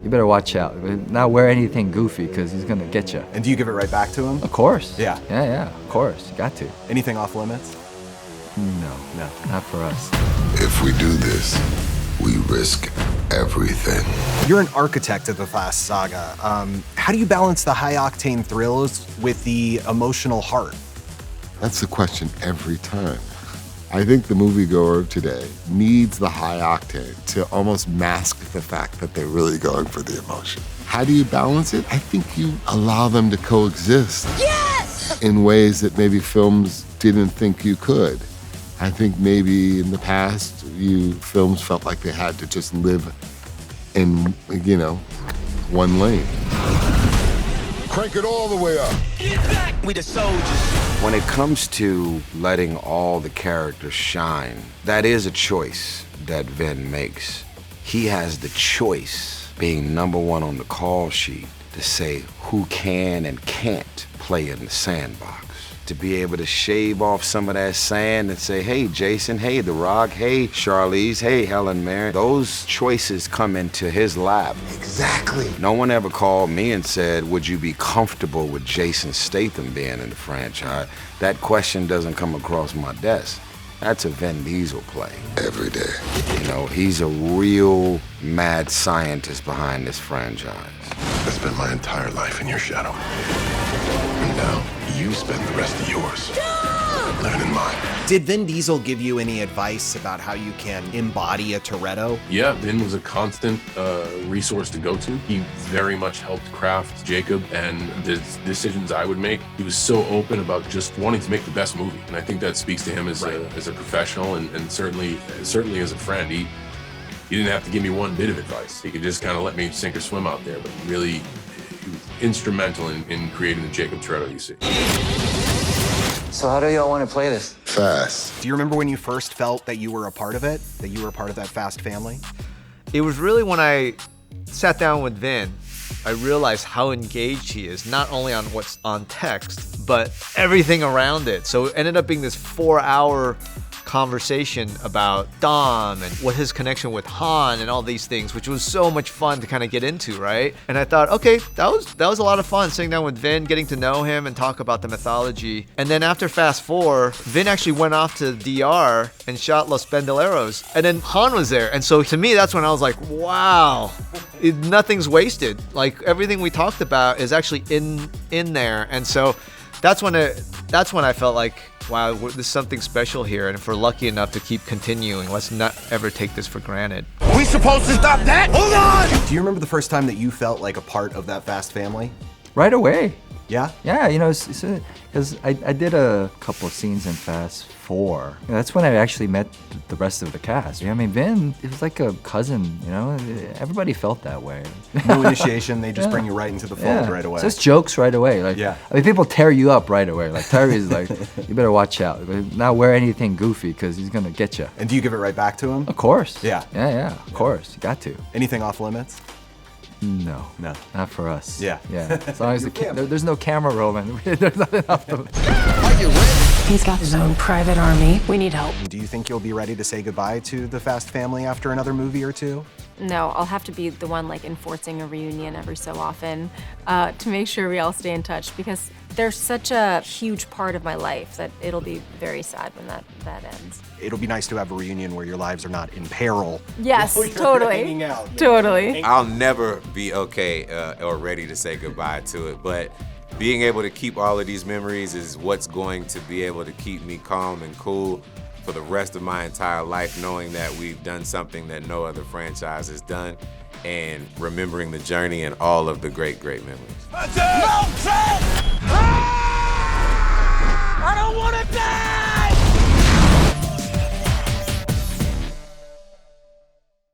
You better watch out. Not wear anything goofy, because he's gonna get you. And do you give it right back to him? Of course. Yeah. Yeah, of course. You got to. Anything off limits? No, not for us. If we do this, we risk everything. You're an architect of the Fast saga. How do you balance the high-octane thrills with the emotional heart? That's the question every time. I think the moviegoer of today needs the high octane to almost mask the fact that they're really going for the emotion. How do you balance it? I think you allow them to coexist. Yes! In ways that maybe films didn't think you could. I think maybe in the past, films felt like they had to just live in, one lane. Crank it all the way up. Get back with the soldiers. When it comes to letting all the characters shine, that is a choice that Vin makes. He has the choice, being number one on the call sheet, to say who can and can't play in the sandbox. To be able to shave off some of that sand and say, hey, Jason, hey, The Rock, hey, Charlize, hey, Helen Mirren. Those choices come into his lap. Exactly. No one ever called me and said, would you be comfortable with Jason Statham being in the franchise? That question doesn't come across my desk. That's a Vin Diesel play. Every day. He's a real mad scientist behind this franchise. I spent my entire life in your shadow. And now, you spend the rest of yours living in mine. Did Vin Diesel give you any advice about how you can embody a Toretto? Yeah, Vin was a constant resource to go to. He very much helped craft Jacob and the decisions I would make. He was so open about just wanting to make the best movie. And I think that speaks to him as a professional and certainly as a friend. He didn't have to give me one bit of advice. He could just kind of let me sink or swim out there, but he was instrumental in creating the Jacob Toretto you see. So how do y'all want to play this? Fast. Do you remember when you first felt that you were a part of it? That you were a part of that Fast family? It was really when I sat down with Vin, I realized how engaged he is, not only on what's on text, but everything around it. So it ended up being this 4-hour conversation about Dom and what his connection with Han and all these things, which was so much fun to kind of get into, right? And I thought, okay, that was a lot of fun sitting down with Vin, getting to know him and talk about the mythology. And then after Fast 4, Vin actually went off to DR and shot Los Bandoleros, and then Han was there. And so to me, that's when I was like, wow, nothing's wasted. Like everything we talked about is actually in there. And so that's when I felt like, wow, there's something special here, and if we're lucky enough to keep continuing, let's not ever take this for granted. We supposed to stop that? Hold on! Do you remember the first time that you felt like a part of that Fast family? Right away. Yeah? Yeah, because I did a couple of scenes in Fast 4. That's when I actually met the rest of the cast. Vin, it was like a cousin, Everybody felt that way. No initiation, they just bring you right into the fold right away. Just jokes right away. People tear you up right away. Like Tyrese is like, you better watch out. Not wear anything goofy, because he's gonna get you. And do you give it right back to him? Of course. Yeah. Yeah, of course. You got to. Anything off limits? No, not for us. Yeah. As long as there's no camera rolling, there's nothing off the. Are you ready? He's got his own private army. We need help. Do you think you'll be ready to say goodbye to the Fast family after another movie or two? No, I'll have to be the one enforcing a reunion every so often to make sure we all stay in touch, because they're such a huge part of my life that it'll be very sad when that ends. It'll be nice to have a reunion where your lives are not in peril. Yes, totally. Totally. I'll never be okay or ready to say goodbye to it, but being able to keep all of these memories is what's going to be able to keep me calm and cool for the rest of my entire life, knowing that we've done something that no other franchise has done, and remembering the journey and all of the great, great memories.